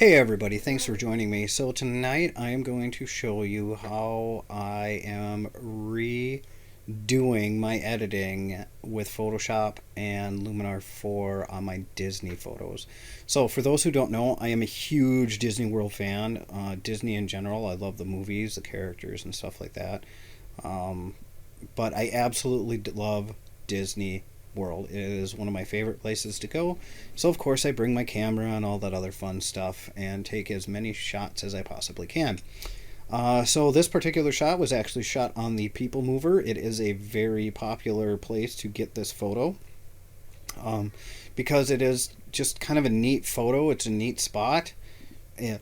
Hey everybody, thanks for joining me. So tonight I am going to show you how I am redoing my editing with Photoshop and Luminar 4 on my Disney photos. So for those who don't know, I am a huge Disney World fan. Disney in general, I love the movies, the characters and stuff like that. Um, but I absolutely love Disney World. It is one of my favorite places to go. So, of course, I bring my camera and all that other fun stuff and take as many shots as I possibly can. So, this particular shot was actually shot on the People Mover. It is a very popular place to get this photo um, because it is just kind of a neat photo. It's a neat spot. And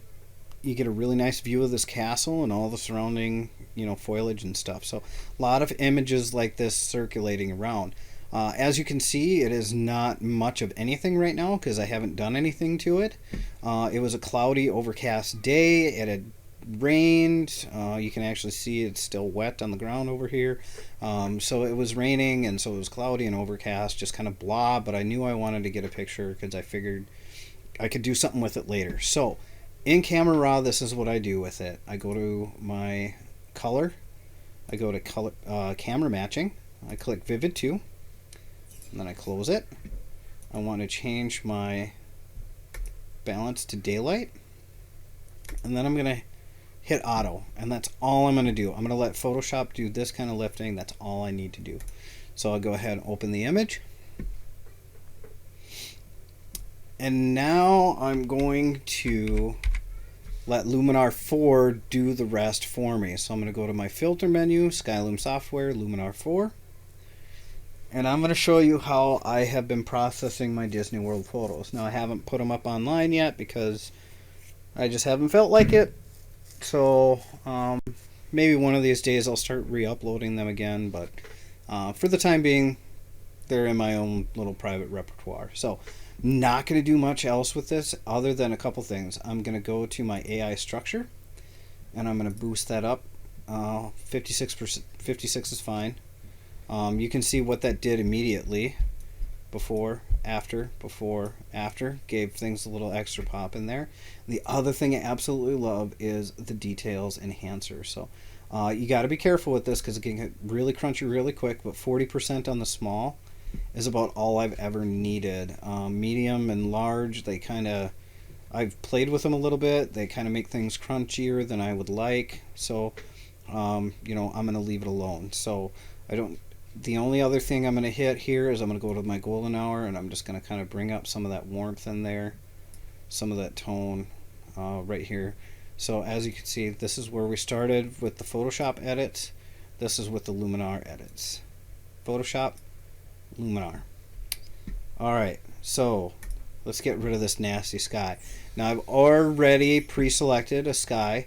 you get a really nice view of this castle and all the surrounding, foliage and stuff. So a lot of images like this circulating around. As you can see, it is not much of anything right now because I haven't done anything to it. It was a cloudy, overcast day. It had rained. You can actually see it's still wet on the ground over here. So it was raining, and so it was cloudy and overcast, just kind of blah. But I knew I wanted to get a picture because I figured I could do something with it later. So in Camera Raw, this is what I do with it. I go to my color. I go to color camera matching. I click Vivid 2. And then I close it. I want to change my balance to daylight. And then I'm going to hit auto. And that's all I'm going to do. I'm going to let Photoshop do this kind of lifting. That's all I need to do. So I'll go ahead and open the image. And now I'm going to let Luminar 4 do the rest for me. So I'm going to go to my filter menu, Skyloom Software, Luminar 4. And I'm going to show you how I have been processing my Disney World photos. Now I haven't put them up online yet because I just haven't felt like it. So maybe one of these days I'll start re-uploading them again. But for the time being, they're in my own little private repertoire. So not going to do much else with this other than a couple things. I'm going to go to my AI structure and I'm going to boost that up. 56%, 56 is fine. You can see what that did immediately. Before, after, gave things a little extra pop in there. The other thing I absolutely love is the details enhancer. So you got to be careful with this because it can get really crunchy really quick, but 40% on the small is about all I've ever needed. Medium and large, I've played with them a little bit. They kind of make things crunchier than I would like. So, I'm going to leave it alone. So the only other thing I'm going to hit here is I'm going to go to my golden hour and I'm just going to kind of bring up some of that warmth in there, some of that tone right here. So as you can see, this is where we started with the Photoshop edits. This is with the Luminar edits. Photoshop, Luminar. Alright, so let's get rid of this nasty sky. Now I've already pre-selected a sky.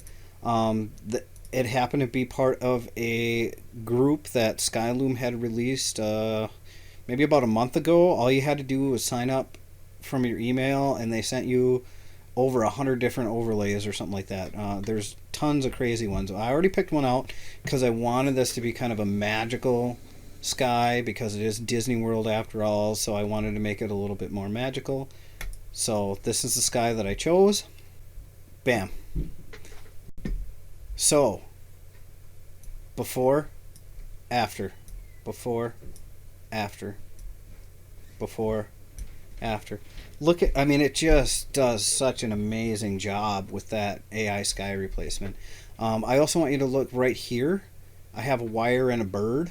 It happened to be part of a group that Skyloom had released maybe about a month ago. All you had to do was sign up from your email and they sent you over 100 different overlays or something like that. There's tons of crazy ones. I already picked one out because I wanted this to be kind of a magical sky because it is Disney World after all, so I wanted to make it a little bit more magical. So this is the sky that I chose. Bam. So, before, after, before, after, before, after. It just does such an amazing job with that AI sky replacement. I also want you to look right here. I have a wire and a bird.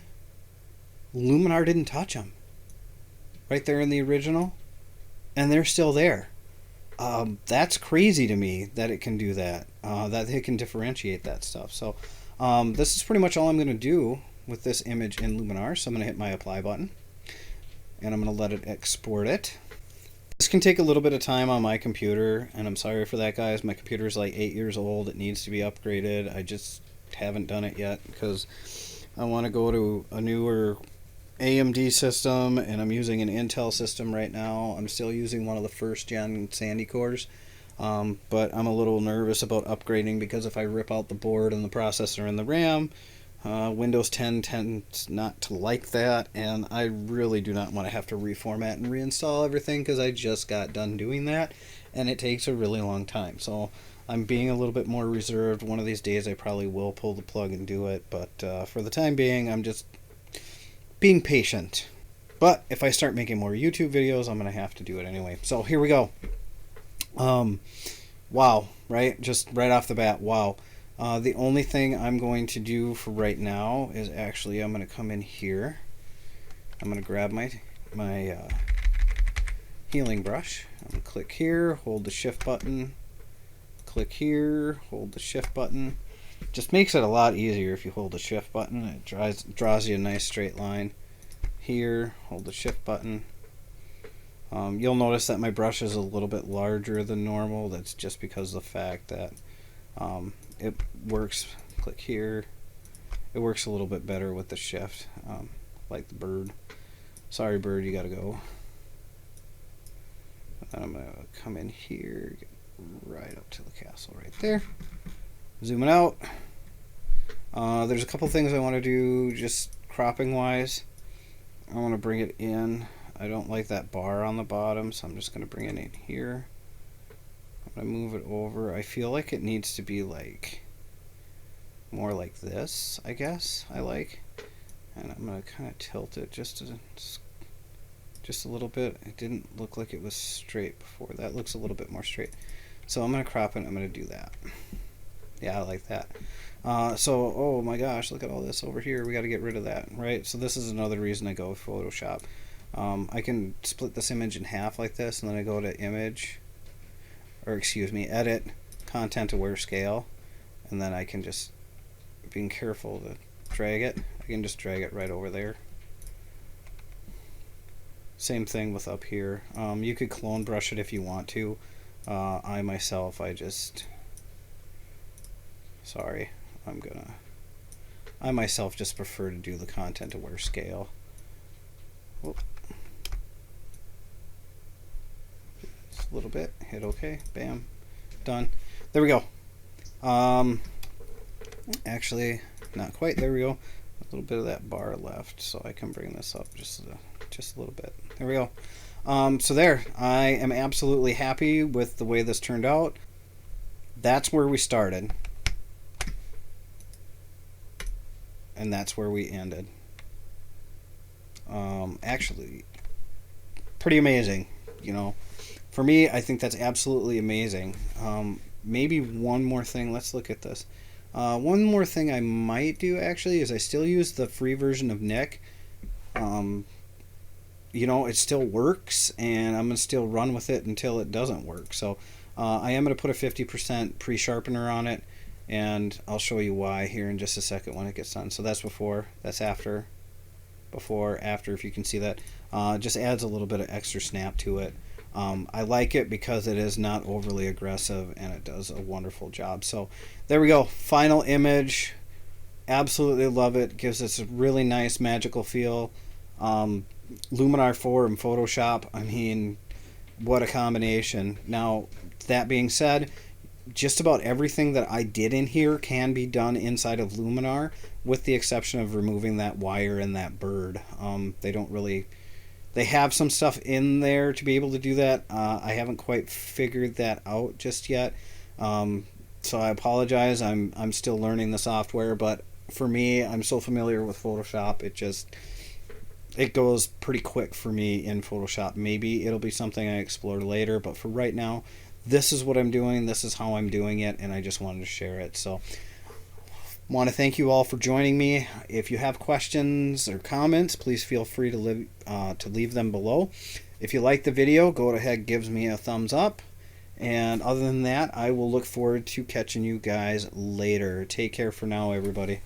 Luminar didn't touch them. Right there in the original. And they're still there. That's crazy to me that it can do that. That it can differentiate that stuff. So this is pretty much all I'm going to do with this image in Luminar. So I'm going to hit my apply button. And I'm going to let it export it. This can take a little bit of time on my computer. And I'm sorry for that, guys. My computer is like 8 years old. It needs to be upgraded. I just haven't done it yet because I want to go to a newer AMD system, and I'm using an Intel system right now. I'm still using one of the first gen Sandy cores, but I'm a little nervous about upgrading because if I rip out the board and the processor and the RAM, Windows 10 tends not to like that, and I really do not want to have to reformat and reinstall everything because I just got done doing that, and it takes a really long time. So I'm being a little bit more reserved. One of these days I probably will pull the plug and do it, but for the time being I'm just being patient. But if I start making more YouTube videos, I'm going to have to do it anyway. So here we go. Wow, right? Just right off the bat, wow. The only thing I'm going to do for right now is actually I'm going to come in here. I'm going to grab my healing brush. I'm going to click here, hold the shift button, click here, hold the shift button. Just makes it a lot easier if you hold the shift button. It draws you a nice straight line. Here, hold the shift button. You'll notice that my brush is a little bit larger than normal. That's just because of the fact that it works. Click here. It works a little bit better with the shift, like the bird. Sorry, bird, you gotta go. And I'm gonna come in here, get right up to the castle right there. Zoom it out. There's a couple things I want to do just cropping wise. I want to bring it in. I don't like that bar on the bottom, so I'm just going to bring it in here. I'm going to move it over. I feel like it needs to be like more like this, I guess. I like. And I'm going to kind of tilt it just a little bit. It didn't look like it was straight before. That looks a little bit more straight. So I'm going to crop it. I'm going to do that. Yeah, I like that. So, oh my gosh, look at all this over here. We got to get rid of that, right? So this is another reason I go with Photoshop. I can split this image in half like this, and then I go to image, or excuse me, edit, content aware scale, and then I can just, being careful to drag it, I can just drag it right over there. Same thing with up here. You could clone brush it if you want to. I myself, sorry, I myself just prefer to do the content aware scale. Whoop. Just a little bit, hit OK, bam, done. There we go. Actually, not quite, there we go. A little bit of that bar left, so I can bring this up just a little bit. There we go. So there, I am absolutely happy with the way this turned out. That's where we started. And that's where we ended. Actually, pretty amazing, you know. For me, I think that's absolutely amazing. Maybe one more thing. Let's look at this. One more thing I might do, actually, is I still use the free version of Nick. You know, it still works, and I'm going to still run with it until it doesn't work. So I am going to put a 50% pre-sharpener on it, and I'll show you why here in just a second when it gets done. So that's before, that's after, before, after, if you can see that. Just adds a little bit of extra snap to it. I like it because it is not overly aggressive, and it does a wonderful job. So there we go, final image. Absolutely love it. Gives us a really nice magical feel. Luminar 4 and Photoshop, I mean, what a combination. Now, that being said, just about everything that I did in here can be done inside of Luminar, with the exception of removing that wire and that bird. They don't really... They have some stuff in there to be able to do that. I haven't quite figured that out just yet. So I apologize. I'm still learning the software, but for me, I'm so familiar with Photoshop, it goes pretty quick for me in Photoshop. Maybe it'll be something I explore later, but for right now, this is what I'm doing, this is how I'm doing it, and I just wanted to share it. So want to thank you all for joining me. If you have questions or comments, please feel free to leave them below. If you like the video, go ahead, gives me a thumbs up. And other than that, I will look forward to catching you guys later. Take care for now, everybody.